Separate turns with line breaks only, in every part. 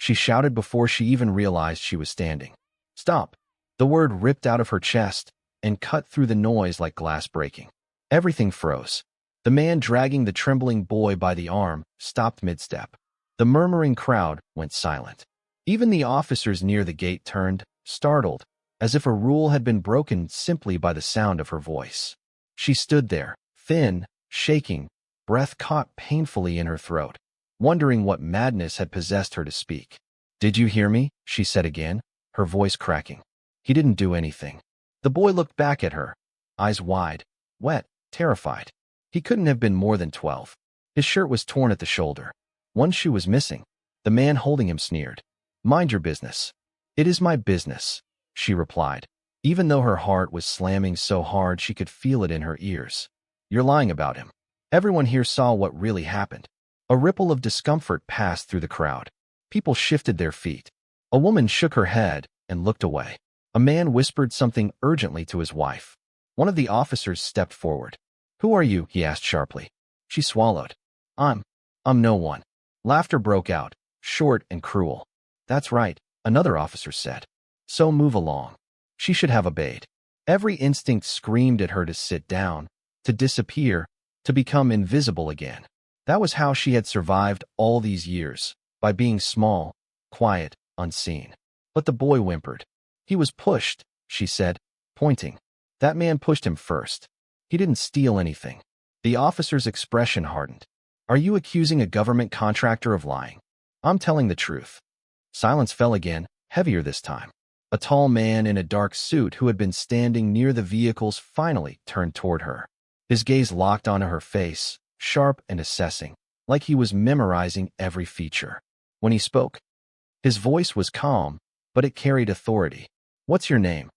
she shouted before she even realized she was standing. Stop! The word ripped out of her chest and cut through the noise like glass breaking. Everything froze. The man dragging the trembling boy by the arm stopped mid-step. The murmuring crowd went silent. Even the officers near the gate turned, startled, as if a rule had been broken simply by the sound of her voice. She stood there, thin, shaking, breath caught painfully in her throat, wondering what madness had possessed her to speak. "Did you hear me?" she said again, her voice cracking. He didn't do anything. The boy looked back at her, eyes wide, wet, terrified. He couldn't have been more than 12. His shirt was torn at the shoulder. One shoe was missing. The man holding him sneered. "Mind your business." "It is my business," she replied, even though her heart was slamming so hard she could feel it in her ears. "You're lying about him." Everyone here saw what really happened. A ripple of discomfort passed through the crowd. People shifted their feet. A woman shook her head and looked away. A man whispered something urgently to his wife. One of the officers stepped forward. "Who are you?" he asked sharply. She swallowed. I'm no one." Laughter broke out, short and cruel. "That's right," another officer said. "So move along." She should have obeyed. Every instinct screamed at her to sit down, to disappear, to become invisible again. That was how she had survived all these years, by being small, quiet, unseen. But the boy whimpered. "He was pushed," she said, pointing. "That man pushed him first. He didn't steal anything." The officer's expression hardened. "Are you accusing a government contractor of lying?" "I'm telling the truth." Silence fell again, heavier this time. A tall man in a dark suit who had been standing near the vehicles finally turned toward her. His gaze locked onto her face, sharp and assessing, like he was memorizing every feature. When he spoke, his voice was calm, but it carried authority. "What's your name?"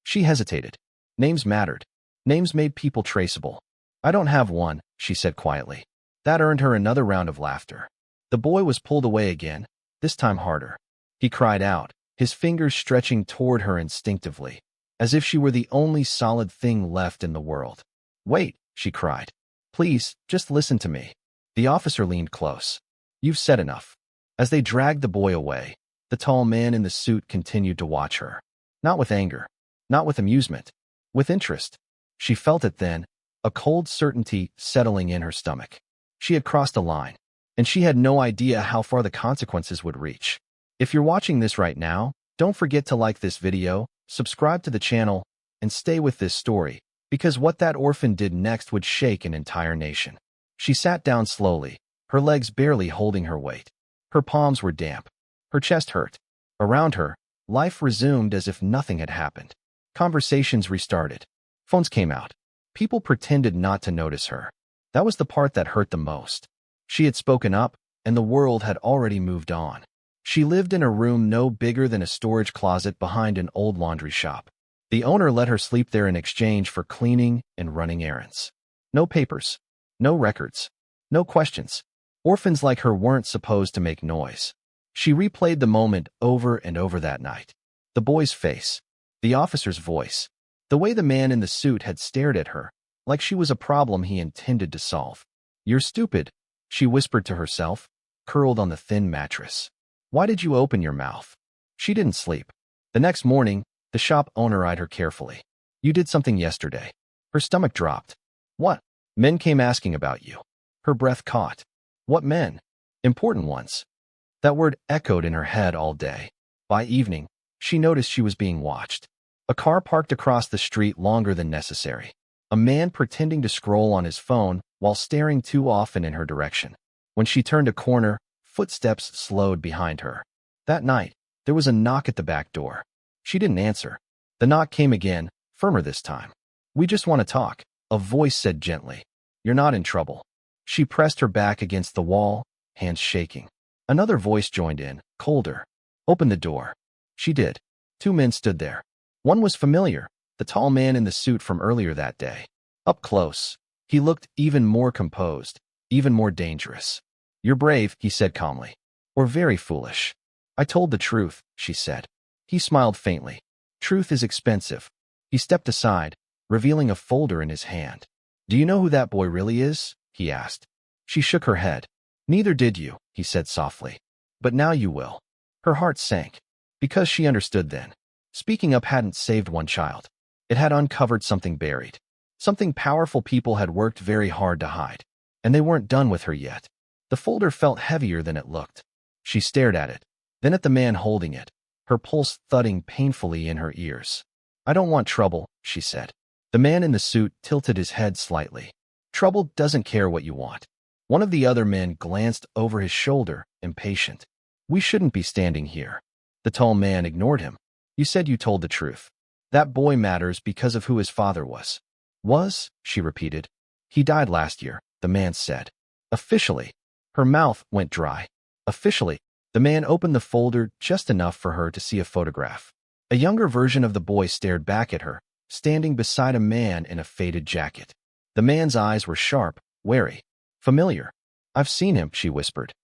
She hesitated. Names mattered. Names made people traceable. "I don't have one," she said quietly. That earned her another round of laughter. The boy was pulled away again, this time harder. He cried out, his fingers stretching toward her instinctively, as if she were the only solid thing left in the world. "Wait," she cried. "Please, just listen to me." The officer leaned close. "You've said enough." As they dragged the boy away, the tall man in the suit continued to watch her. Not with anger, not with amusement, with interest. She felt it then, a cold certainty settling in her stomach. She had crossed a line, and she had no idea how far the consequences would reach. If you're watching this right now, don't forget to like this video, subscribe to the channel, and stay with this story, because what that orphan did next would shake an entire nation. She sat down slowly, her legs barely holding her weight. Her palms were damp. Her chest hurt. Around her, life resumed as if nothing had happened. Conversations restarted. Phones came out. People pretended not to notice her. That was the part that hurt the most. She had spoken up, and the world had already moved on. She lived in a room no bigger than a storage closet behind an old laundry shop. The owner let her sleep there in exchange for cleaning and running errands. No papers. No records. No questions. Orphans like her weren't supposed to make noise. She replayed the moment over and over that night. The boy's face. The officer's voice. The way the man in the suit had stared at her, like she was a problem he intended to solve. "You're stupid," she whispered to herself, curled on the thin mattress. "Why did you open your mouth?" She didn't sleep. The next morning, the shop owner eyed her carefully. "You did something yesterday." Her stomach dropped. "What?" "Men came asking about you." Her breath caught. "What men?" "Important ones." That word echoed in her head all day. By evening, she noticed she was being watched. A car parked across the street longer than necessary. A man pretending to scroll on his phone while staring too often in her direction. When she turned a corner, footsteps slowed behind her. That night, there was a knock at the back door. She didn't answer. The knock came again, firmer this time. "We just want to talk," a voice said gently. "You're not in trouble." She pressed her back against the wall, hands shaking. Another voice joined in, colder. "Open the door." She did. Two men stood there. One was familiar, the tall man in the suit from earlier that day. Up close, he looked even more composed, even more dangerous. "You're brave," he said calmly. "Or very foolish." "I told the truth," she said. He smiled faintly. "Truth is expensive." He stepped aside, revealing a folder in his hand. "Do you know who that boy really is?" he asked. She shook her head. "Neither did you," he said softly. "But now you will." Her heart sank, because she understood then. Speaking up hadn't saved one child. It had uncovered something buried. Something powerful people had worked very hard to hide. And they weren't done with her yet. The folder felt heavier than it looked. She stared at it, then at the man holding it, her pulse thudding painfully in her ears. "I don't want trouble," she said. The man in the suit tilted his head slightly. "Trouble doesn't care what you want." One of the other men glanced over his shoulder, impatient. "We shouldn't be standing here." The tall man ignored him. "You said you told the truth. That boy matters because of who his father was." "Was?" she repeated. "He died last year," the man said. "Officially." Her mouth went dry. "Officially." The man opened the folder just enough for her to see a photograph. A younger version of the boy stared back at her, standing beside a man in a faded jacket. The man's eyes were sharp, wary. "Familiar. I've seen him," she whispered.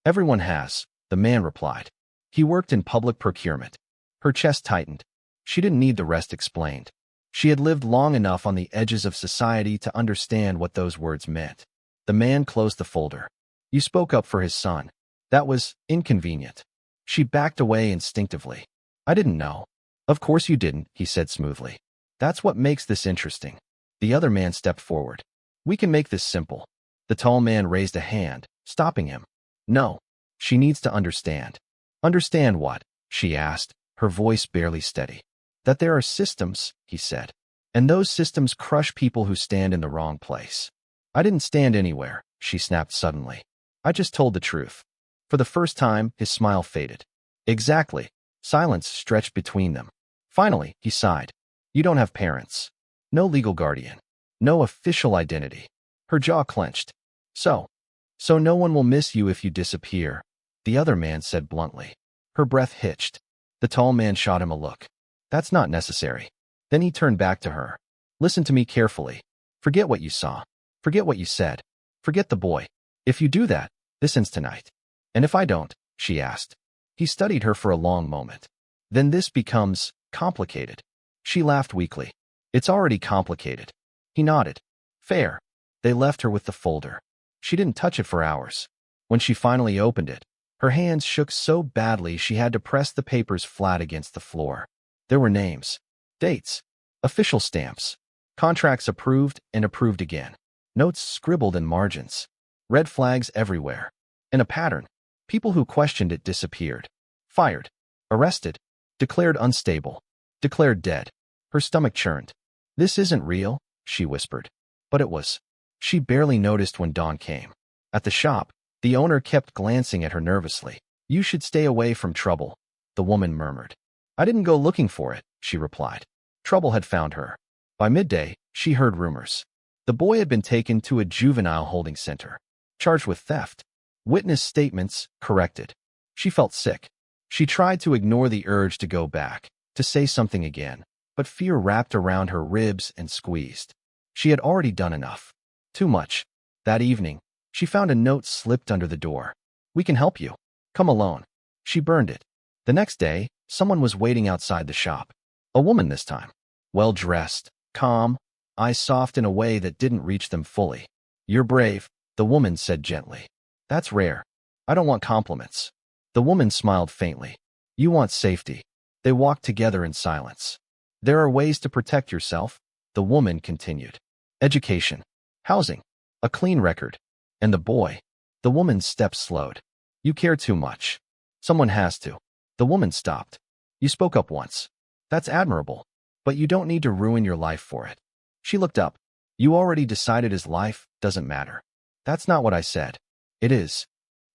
"Everyone has," the man replied. "He worked in public procurement." Her chest tightened. She didn't need the rest explained. She had lived long enough on the edges of society to understand what those words meant. The man closed the folder. "You spoke up for his son. That was inconvenient." She backed away instinctively. "I didn't know." "Of course you didn't," he said smoothly. "That's what makes this interesting." The other man stepped forward. "We can make this simple." The tall man raised a hand, stopping him. "No. She needs to understand." "Understand what?" she asked, her voice barely steady. "That there are systems," he said. "And those systems crush people who stand in the wrong place." "I didn't stand anywhere," she snapped suddenly. "I just told the truth." For the first time, his smile faded. "Exactly." Silence stretched between them. Finally, he sighed. "You don't have parents. No legal guardian. No official identity." Her jaw clenched. So no one will miss you if you disappear," the other man said bluntly. Her breath hitched. The tall man shot him a look. "That's not necessary." Then he turned back to her. "Listen to me carefully. Forget what you saw. Forget what you said. Forget the boy. If you do that, this ends tonight." "And if I don't?" she asked. He studied her for a long moment. "Then this becomes complicated." She laughed weakly. "It's already complicated." He nodded. "Fair." They left her with the folder. She didn't touch it for hours. When she finally opened it, her hands shook so badly she had to press the papers flat against the floor. There were names, dates, official stamps, contracts approved and approved again, notes scribbled in margins, red flags everywhere. In a pattern, people who questioned it disappeared, fired, arrested, declared unstable, declared dead. Her stomach churned. "This isn't real," she whispered. But it was. She barely noticed when dawn came. At the shop, the owner kept glancing at her nervously. "You should stay away from trouble," the woman murmured. "I didn't go looking for it," she replied. Trouble had found her. By midday, she heard rumors. The boy had been taken to a juvenile holding center, charged with theft. Witness statements corrected. She felt sick. She tried to ignore the urge to go back, to say something again, but fear wrapped around her ribs and squeezed. She had already done enough. Too much. That evening, she found a note slipped under the door. "We can help you. Come alone." She burned it. The next day, someone was waiting outside the shop. A woman this time. Well-dressed, calm, eyes soft in a way that didn't reach them fully. "You're brave," the woman said gently. "That's rare. I don't want compliments." The woman smiled faintly. "You want safety." They walked together in silence. "There are ways to protect yourself," the woman continued. "Education, housing, a clean record. And the boy." The woman's steps slowed. "You care too much. Someone has to." The woman stopped. "You spoke up once. That's admirable. But you don't need to ruin your life for it." She looked up. "You already decided his life doesn't matter." "That's not what I said." "It is."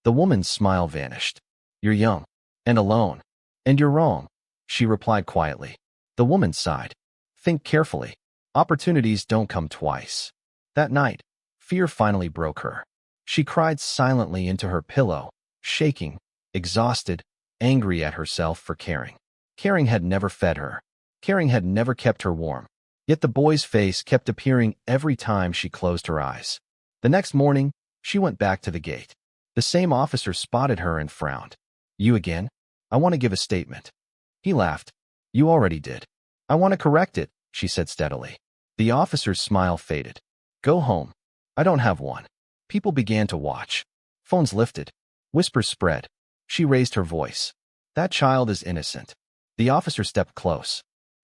The woman's smile vanished. "You're young. And alone. And you're wrong," she replied quietly. The woman sighed. "Think carefully. Opportunities don't come twice." That night, fear finally broke her. She cried silently into her pillow, shaking, exhausted, angry at herself for caring. Caring had never fed her. Caring had never kept her warm. Yet the boy's face kept appearing every time she closed her eyes. The next morning, she went back to the gate. The same officer spotted her and frowned. "You again? I want to give a statement." He laughed. "You already did." "I want to correct it," she said steadily. The officer's smile faded. "Go home." "I don't have one." People began to watch. Phones lifted. Whispers spread. She raised her voice. That child is innocent. The officer stepped close.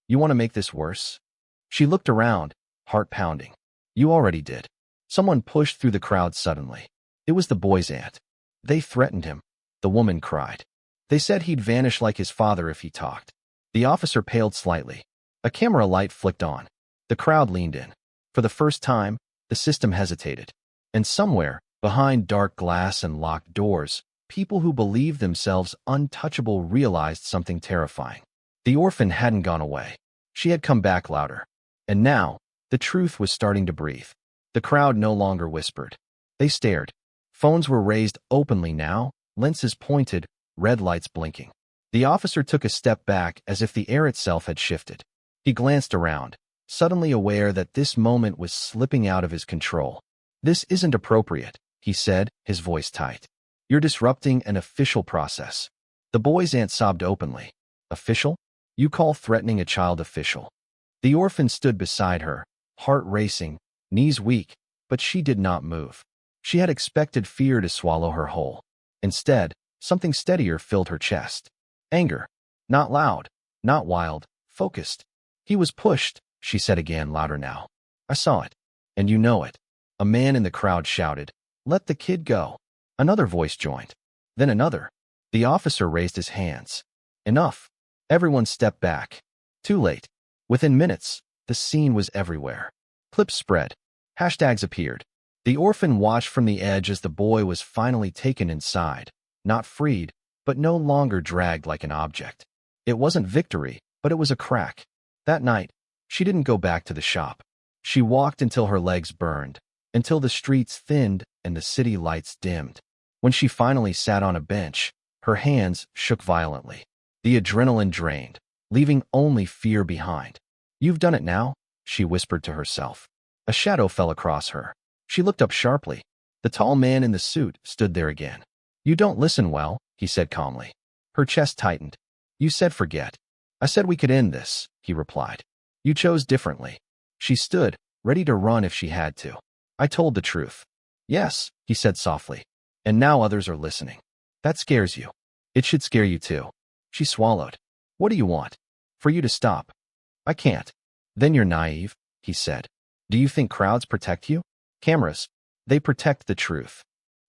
You want to make this worse? She looked around, heart pounding. You already did. Someone pushed through the crowd suddenly. It was the boy's aunt. They threatened him. The woman cried. They said he'd vanish like his father if he talked. The officer paled slightly. A camera light flicked on. The crowd leaned in. For the first time, the system hesitated. And somewhere, behind dark glass and locked doors, people who believed themselves untouchable realized something terrifying. The orphan hadn't gone away. She had come back louder. And now, the truth was starting to breathe. The crowd no longer whispered. They stared. Phones were raised openly now, lenses pointed, red lights blinking. The officer took a step back as if the air itself had shifted. He glanced around, suddenly aware that this moment was slipping out of his control. This isn't appropriate, he said, his voice tight. You're disrupting an official process. The boy's aunt sobbed openly. Official? You call threatening a child official? The orphan stood beside her, heart racing, knees weak, but she did not move. She had expected fear to swallow her whole. Instead, something steadier filled her chest. Anger. Not loud, not wild, focused. He was pushed, she said again, louder now. I saw it. And you know it. A man in the crowd shouted, Let the kid go. Another voice joined. Then another. The officer raised his hands. Enough. Everyone stepped back. Too late. Within minutes, the scene was everywhere. Clips spread. Hashtags appeared. The orphan watched from the edge as the boy was finally taken inside, not freed, but no longer dragged like an object. It wasn't victory, but it was a crack. That night, she didn't go back to the shop. She walked until her legs burned, until the streets thinned and the city lights dimmed. When she finally sat on a bench, her hands shook violently. The adrenaline drained, leaving only fear behind. You've done it now, she whispered to herself. A shadow fell across her. She looked up sharply. The tall man in the suit stood there again. You don't listen well, he said calmly. Her chest tightened. You said forget. I said we could end this, he replied. You chose differently. She stood, ready to run if she had to. I told the truth. Yes, he said softly. And now others are listening. That scares you. It should scare you too. She swallowed. What do you want? For you to stop. I can't. Then you're naive, he said. Do you think crowds protect you? Cameras. They protect the truth.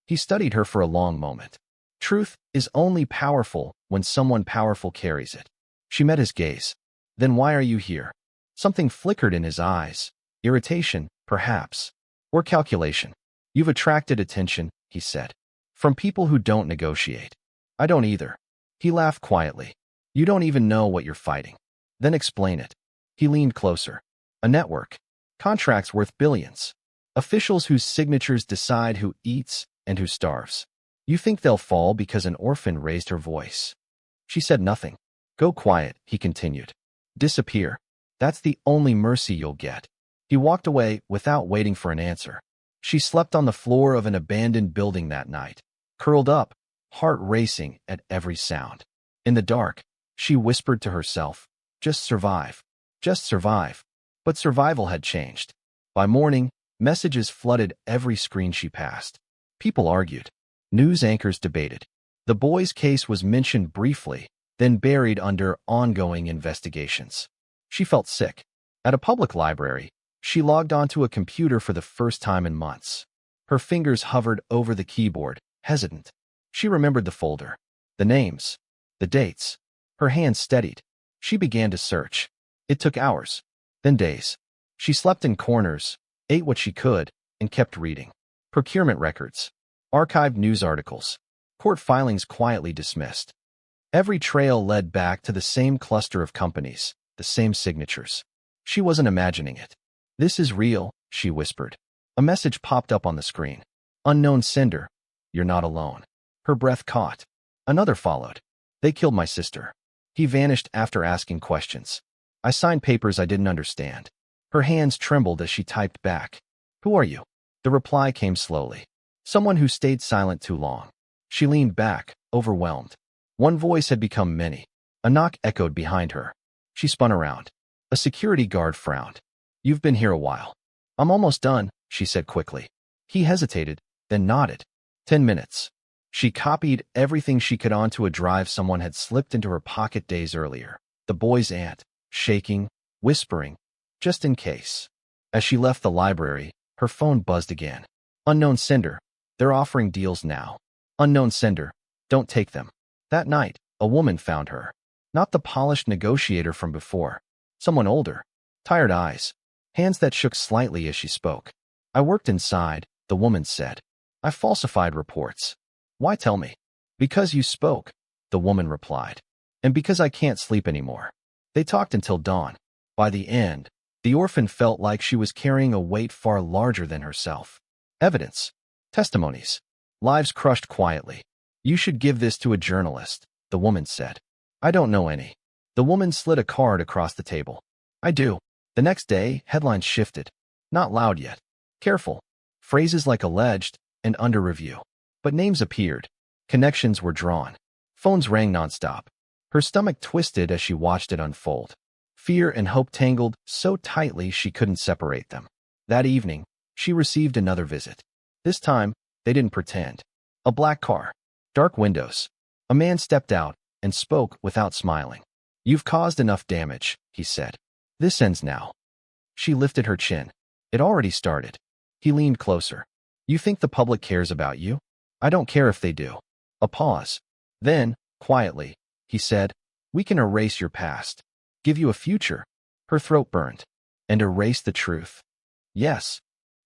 He studied her for a long moment. Truth is only powerful when someone powerful carries it. She met his gaze. Then why are you here? Something flickered in his eyes. Irritation, perhaps. Or calculation. You've attracted attention, he said. From people who don't negotiate. I don't either. He laughed quietly. You don't even know what you're fighting. Then explain it. He leaned closer. A network. Contracts worth billions. Officials whose signatures decide who eats and who starves. You think they'll fall because an orphan raised her voice. She said nothing. Go quiet, he continued. Disappear. That's the only mercy you'll get. He walked away without waiting for an answer. She slept on the floor of an abandoned building that night, curled up, heart racing at every sound. In the dark, she whispered to herself, just survive. Just survive. But survival had changed. By morning, messages flooded every screen she passed. People argued. News anchors debated. The boy's case was mentioned briefly, then buried under ongoing investigations. She felt sick. At a public library, she logged onto a computer for the first time in months. Her fingers hovered over the keyboard, hesitant. She remembered the folder, the names, the dates. Her hands steadied. She began to search. It took hours, then days. She slept in corners, ate what she could, and kept reading. Procurement records, archived news articles, court filings quietly dismissed. Every trail led back to the same cluster of companies, the same signatures. She wasn't imagining it. This is real, she whispered. A message popped up on the screen. Unknown sender. You're not alone. Her breath caught. Another followed. They killed my sister. He vanished after asking questions. I signed papers I didn't understand. Her hands trembled as she typed back. Who are you? The reply came slowly. Someone who stayed silent too long. She leaned back, overwhelmed. One voice had become many. A knock echoed behind her. She spun around. A security guard frowned. You've been here a while. I'm almost done, she said quickly. He hesitated, then nodded. 10 minutes. She copied everything she could onto a drive someone had slipped into her pocket days earlier. The boy's aunt, shaking, whispering, just in case. As she left the library, her phone buzzed again. Unknown sender. They're offering deals now. Unknown sender. Don't take them. That night, a woman found her. Not the polished negotiator from before. Someone older. Tired eyes. Hands that shook slightly as she spoke. I worked inside, the woman said. I falsified reports. Why tell me? Because you spoke, the woman replied. And because I can't sleep anymore. They talked until dawn. By the end, the orphan felt like she was carrying a weight far larger than herself. Evidence. Testimonies. Lives crushed quietly. You should give this to a journalist, the woman said. I don't know any. The woman slid a card across the table. I do. The next day, headlines shifted. Not loud yet. Careful. Phrases like alleged and under review. But names appeared. Connections were drawn. Phones rang nonstop. Her stomach twisted as she watched it unfold. Fear and hope tangled so tightly she couldn't separate them. That evening, she received another visit. This time, they didn't pretend. A black car. Dark windows. A man stepped out and spoke without smiling. You've caused enough damage, he said. This ends now. She lifted her chin. It already started. He leaned closer. You think the public cares about you? I don't care if they do. A pause. Then, quietly, he said, we can erase your past. Give you a future. Her throat burned. And erase the truth. Yes.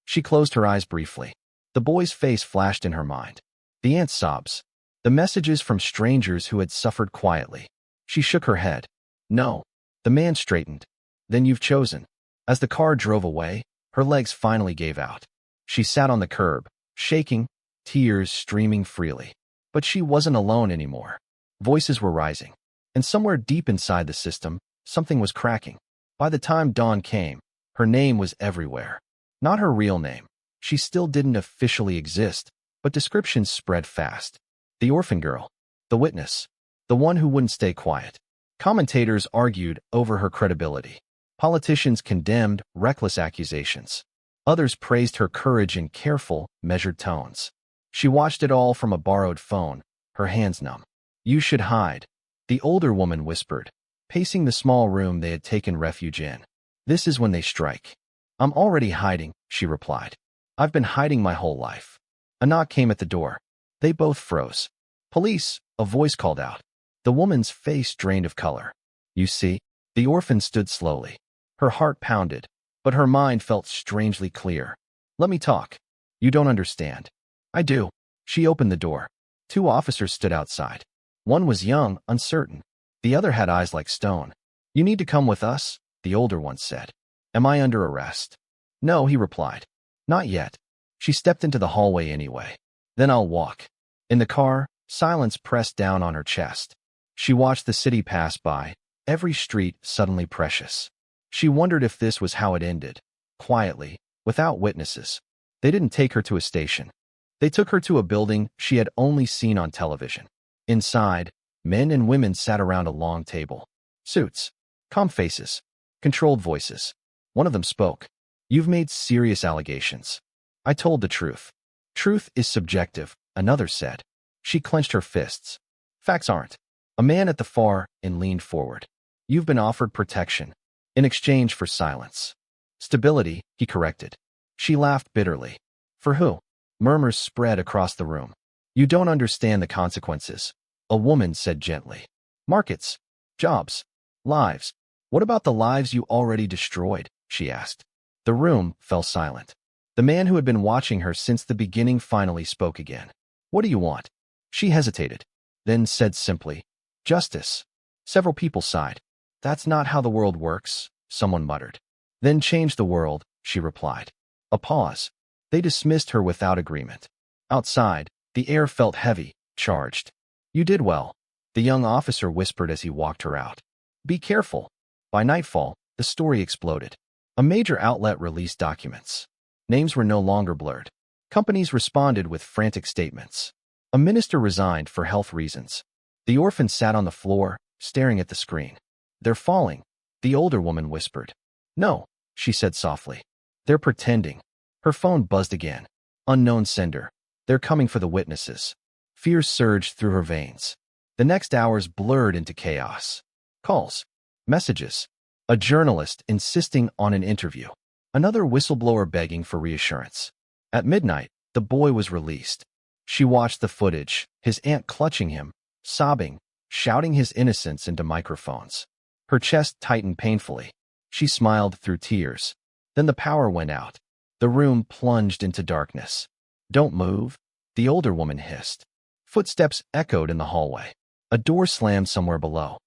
She closed her eyes briefly. The boy's face flashed in her mind. The aunt's sobs. The messages from strangers who had suffered quietly. She shook her head. No. The man straightened. Then you've chosen. As the car drove away, her legs finally gave out. She sat on the curb, shaking, tears streaming freely. But she wasn't alone anymore. Voices were rising. And somewhere deep inside the system, something was cracking. By the time dawn came, her name was everywhere. Not her real name. She still didn't officially exist, but descriptions spread fast. The orphan girl. The witness. The one who wouldn't stay quiet. Commentators argued over her credibility. Politicians condemned reckless accusations. Others praised her courage in careful, measured tones. She watched it all from a borrowed phone, her hands numb. You should hide, the older woman whispered, pacing the small room they had taken refuge in. This is when they strike. I'm already hiding, she replied. I've been hiding my whole life. A knock came at the door. They both froze. Police, a voice called out. The woman's face drained of color. You see, the orphan stood slowly. Her heart pounded, but her mind felt strangely clear. Let me talk. You don't understand. I do. She opened the door. Two officers stood outside. One was young, uncertain. The other had eyes like stone. You need to come with us, the older one said. Am I under arrest? No, he replied. Not yet. She stepped into the hallway anyway. Then I'll walk. In the car, silence pressed down on her chest. She watched the city pass by, every street suddenly precious. She wondered if this was how it ended. Quietly, without witnesses. They didn't take her to a station. They took her to a building she had only seen on television. Inside, men and women sat around a long table. Suits. Calm faces. Controlled voices. One of them spoke. You've made serious allegations. I told the truth. Truth is subjective, another said. She clenched her fists. Facts aren't. A man at the far end leaned forward. You've been offered protection. In exchange for silence. Stability, he corrected. She laughed bitterly. For who? Murmurs spread across the room. You don't understand the consequences. A woman said gently. Markets. Jobs. Lives. What about the lives you already destroyed? She asked. The room fell silent. The man who had been watching her since the beginning finally spoke again. What do you want? She hesitated, then said simply, Justice. Several people sighed. That's not how the world works, someone muttered. Then change the world, she replied. A pause. They dismissed her without agreement. Outside, the air felt heavy, charged. You did well, the young officer whispered as he walked her out. Be careful. By nightfall, the story exploded. A major outlet released documents. Names were no longer blurred. Companies responded with frantic statements. A minister resigned for health reasons. The orphan sat on the floor, staring at the screen. They're falling, the older woman whispered. No, she said softly. They're pretending. Her phone buzzed again. Unknown sender. They're coming for the witnesses. Fear surged through her veins. The next hours blurred into chaos. Calls, messages, a journalist insisting on an interview, another whistleblower begging for reassurance. At midnight, the boy was released. She watched the footage, his aunt clutching him, sobbing, shouting his innocence into microphones. Her chest tightened painfully. She smiled through tears. Then the power went out. The room plunged into darkness. "Don't move," the older woman hissed. Footsteps echoed in the hallway. A door slammed somewhere below.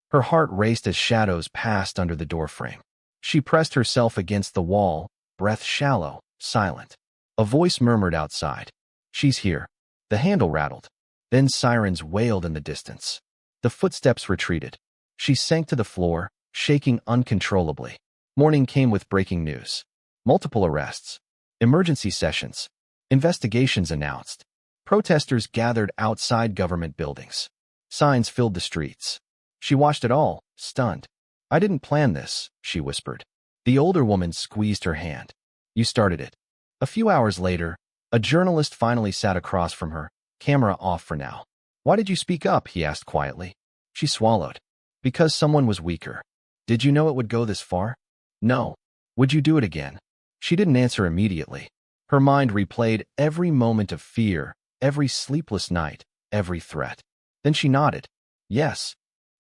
Her heart raced as shadows passed under the doorframe. She pressed herself against the wall, breath shallow, silent. A voice murmured outside. "She's here." The handle rattled. Then sirens wailed in the distance. The footsteps retreated. She sank to the floor, shaking uncontrollably. Morning came with breaking news. Multiple arrests. Emergency sessions. Investigations announced. Protesters gathered outside government buildings. Signs filled the streets. She watched it all, stunned. "I didn't plan this," she whispered. The older woman squeezed her hand. "You started it." A few hours later, a journalist finally sat across from her, camera off for now. "Why did you speak up?" he asked quietly. She swallowed. "Because someone was weaker." "Did you know it would go this far?" "No." "Would you do it again?" She didn't answer immediately. Her mind replayed every moment of fear, every sleepless night, every threat. Then she nodded. "Yes."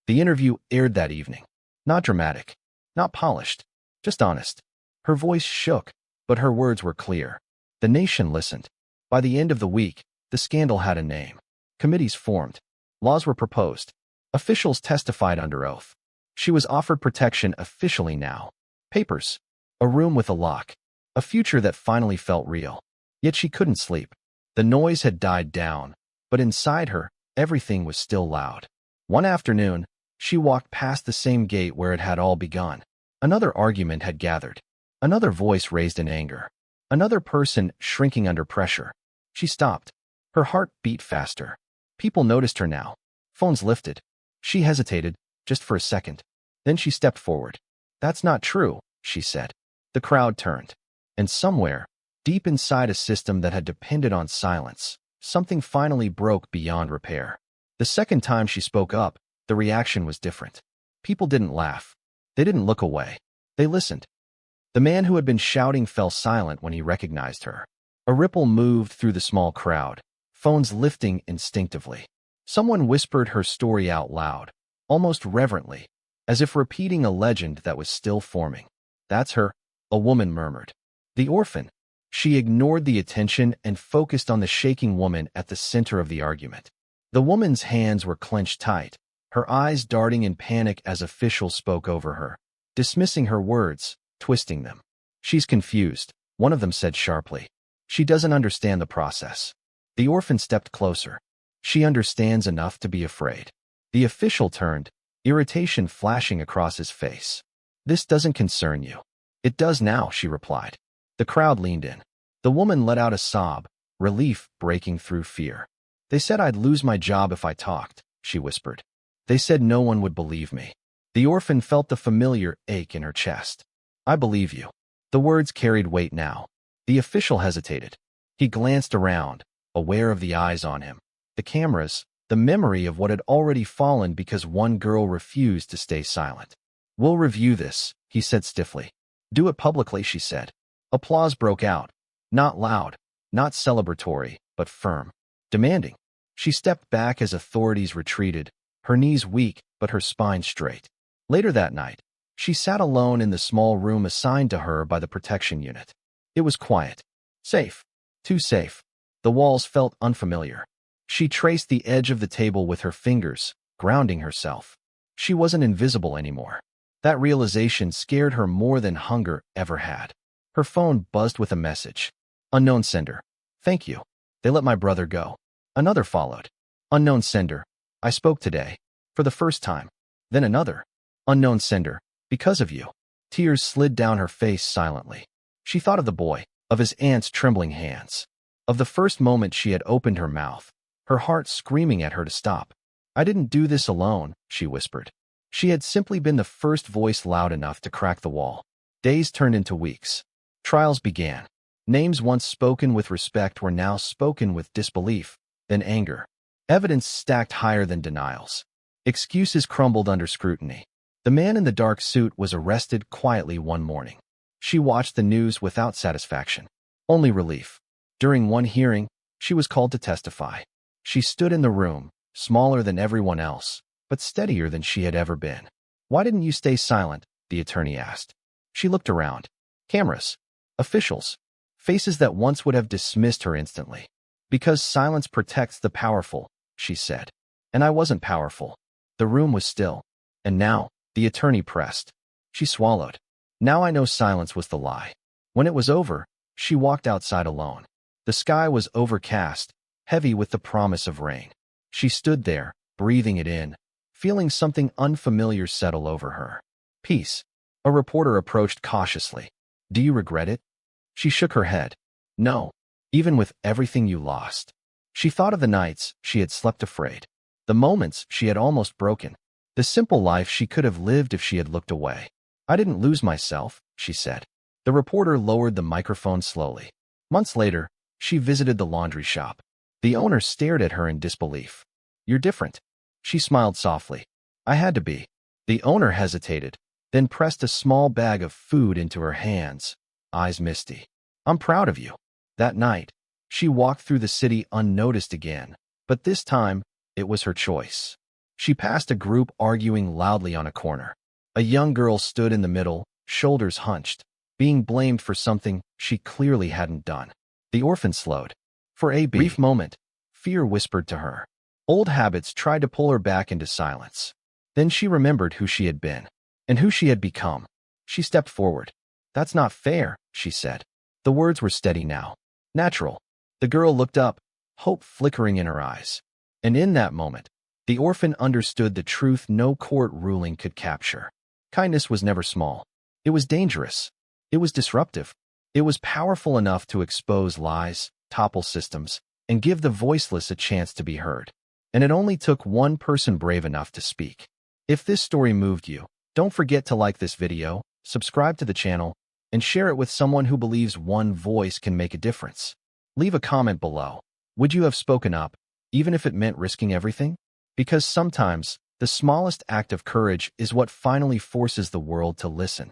The interview aired that evening. Not dramatic, not polished, just honest. Her voice shook, but her words were clear. The nation listened. By the end of the week, the scandal had a name. Committees formed. Laws were proposed. Officials testified under oath. She was offered protection officially now. Papers. A room with a lock. A future that finally felt real. Yet she couldn't sleep. The noise had died down, but inside her, everything was still loud. One afternoon, she walked past the same gate where it had all begun. Another argument had gathered. Another voice raised in anger. Another person shrinking under pressure. She stopped. Her heart beat faster. People noticed her now. Phones lifted. She hesitated, just for a second. Then she stepped forward. "That's not true," she said. The crowd turned. And somewhere, deep inside a system that had depended on silence, something finally broke beyond repair. The second time she spoke up, the reaction was different. People didn't laugh. They didn't look away. They listened. The man who had been shouting fell silent when he recognized her. A ripple moved through the small crowd, phones lifting instinctively. Someone whispered her story out loud, almost reverently, as if repeating a legend that was still forming. "That's her," a woman murmured. "The orphan." She ignored the attention and focused on the shaking woman at the center of the argument. The woman's hands were clenched tight, her eyes darting in panic as officials spoke over her, dismissing her words, twisting them. "She's confused," one of them said sharply. "She doesn't understand the process." The orphan stepped closer. "She understands enough to be afraid." The official turned, irritation flashing across his face. "This doesn't concern you." "It does now," she replied. The crowd leaned in. The woman let out a sob, relief breaking through fear. "They said I'd lose my job if I talked," she whispered. "They said no one would believe me." The orphan felt the familiar ache in her chest. "I believe you." The words carried weight now. The official hesitated. He glanced around, aware of the eyes on him. The cameras, the memory of what had already fallen because one girl refused to stay silent. "We'll review this," he said stiffly. "Do it publicly," she said. Applause broke out. Not loud, not celebratory, but firm. Demanding. She stepped back as authorities retreated, her knees weak but her spine straight. Later that night, she sat alone in the small room assigned to her by the protection unit. It was quiet. Safe. Too safe. The walls felt unfamiliar. She traced the edge of the table with her fingers, grounding herself. She wasn't invisible anymore. That realization scared her more than hunger ever had. Her phone buzzed with a message. Unknown sender. "Thank you. They let my brother go." Another followed. Unknown sender. "I spoke today. For the first time." Then another. Unknown sender. "Because of you." Tears slid down her face silently. She thought of the boy, of his aunt's trembling hands, of the first moment she had opened her mouth, her heart screaming at her to stop. "I didn't do this alone," she whispered. She had simply been the first voice loud enough to crack the wall. Days turned into weeks. Trials began. Names once spoken with respect were now spoken with disbelief, then anger. Evidence stacked higher than denials. Excuses crumbled under scrutiny. The man in the dark suit was arrested quietly one morning. She watched the news without satisfaction, only relief. During one hearing, she was called to testify. She stood in the room, smaller than everyone else, but steadier than she had ever been. "Why didn't you stay silent?" the attorney asked. She looked around. Cameras. Officials. Faces that once would have dismissed her instantly. "Because silence protects the powerful," she said. "And I wasn't powerful." The room was still. "And now," the attorney pressed. She swallowed. "Now I know silence was the lie." When it was over, she walked outside alone. The sky was overcast, heavy with the promise of rain. She stood there, breathing it in, feeling something unfamiliar settle over her. Peace. A reporter approached cautiously. "Do you regret it?" She shook her head. "No. Even with everything you lost." She thought of the nights she had slept afraid. The moments she had almost broken. The simple life she could have lived if she had looked away. "I didn't lose myself," she said. The reporter lowered the microphone slowly. Months later, she visited the laundry shop. The owner stared at her in disbelief. "You're different." She smiled softly. "I had to be." The owner hesitated, then pressed a small bag of food into her hands, eyes misty. "I'm proud of you." That night, she walked through the city unnoticed again, but this time, it was her choice. She passed a group arguing loudly on a corner. A young girl stood in the middle, shoulders hunched, being blamed for something she clearly hadn't done. The orphan slowed. For a brief moment, fear whispered to her. Old habits tried to pull her back into silence. Then she remembered who she had been, and who she had become. She stepped forward. "That's not fair," she said. The words were steady now. Natural. The girl looked up, hope flickering in her eyes. And in that moment, the orphan understood the truth no court ruling could capture. Kindness was never small. It was dangerous. It was disruptive. It was powerful enough to expose lies, topple systems, and give the voiceless a chance to be heard. And it only took one person brave enough to speak. If this story moved you, don't forget to like this video, subscribe to the channel, and share it with someone who believes one voice can make a difference. Leave a comment below. Would you have spoken up, even if it meant risking everything? Because sometimes, the smallest act of courage is what finally forces the world to listen.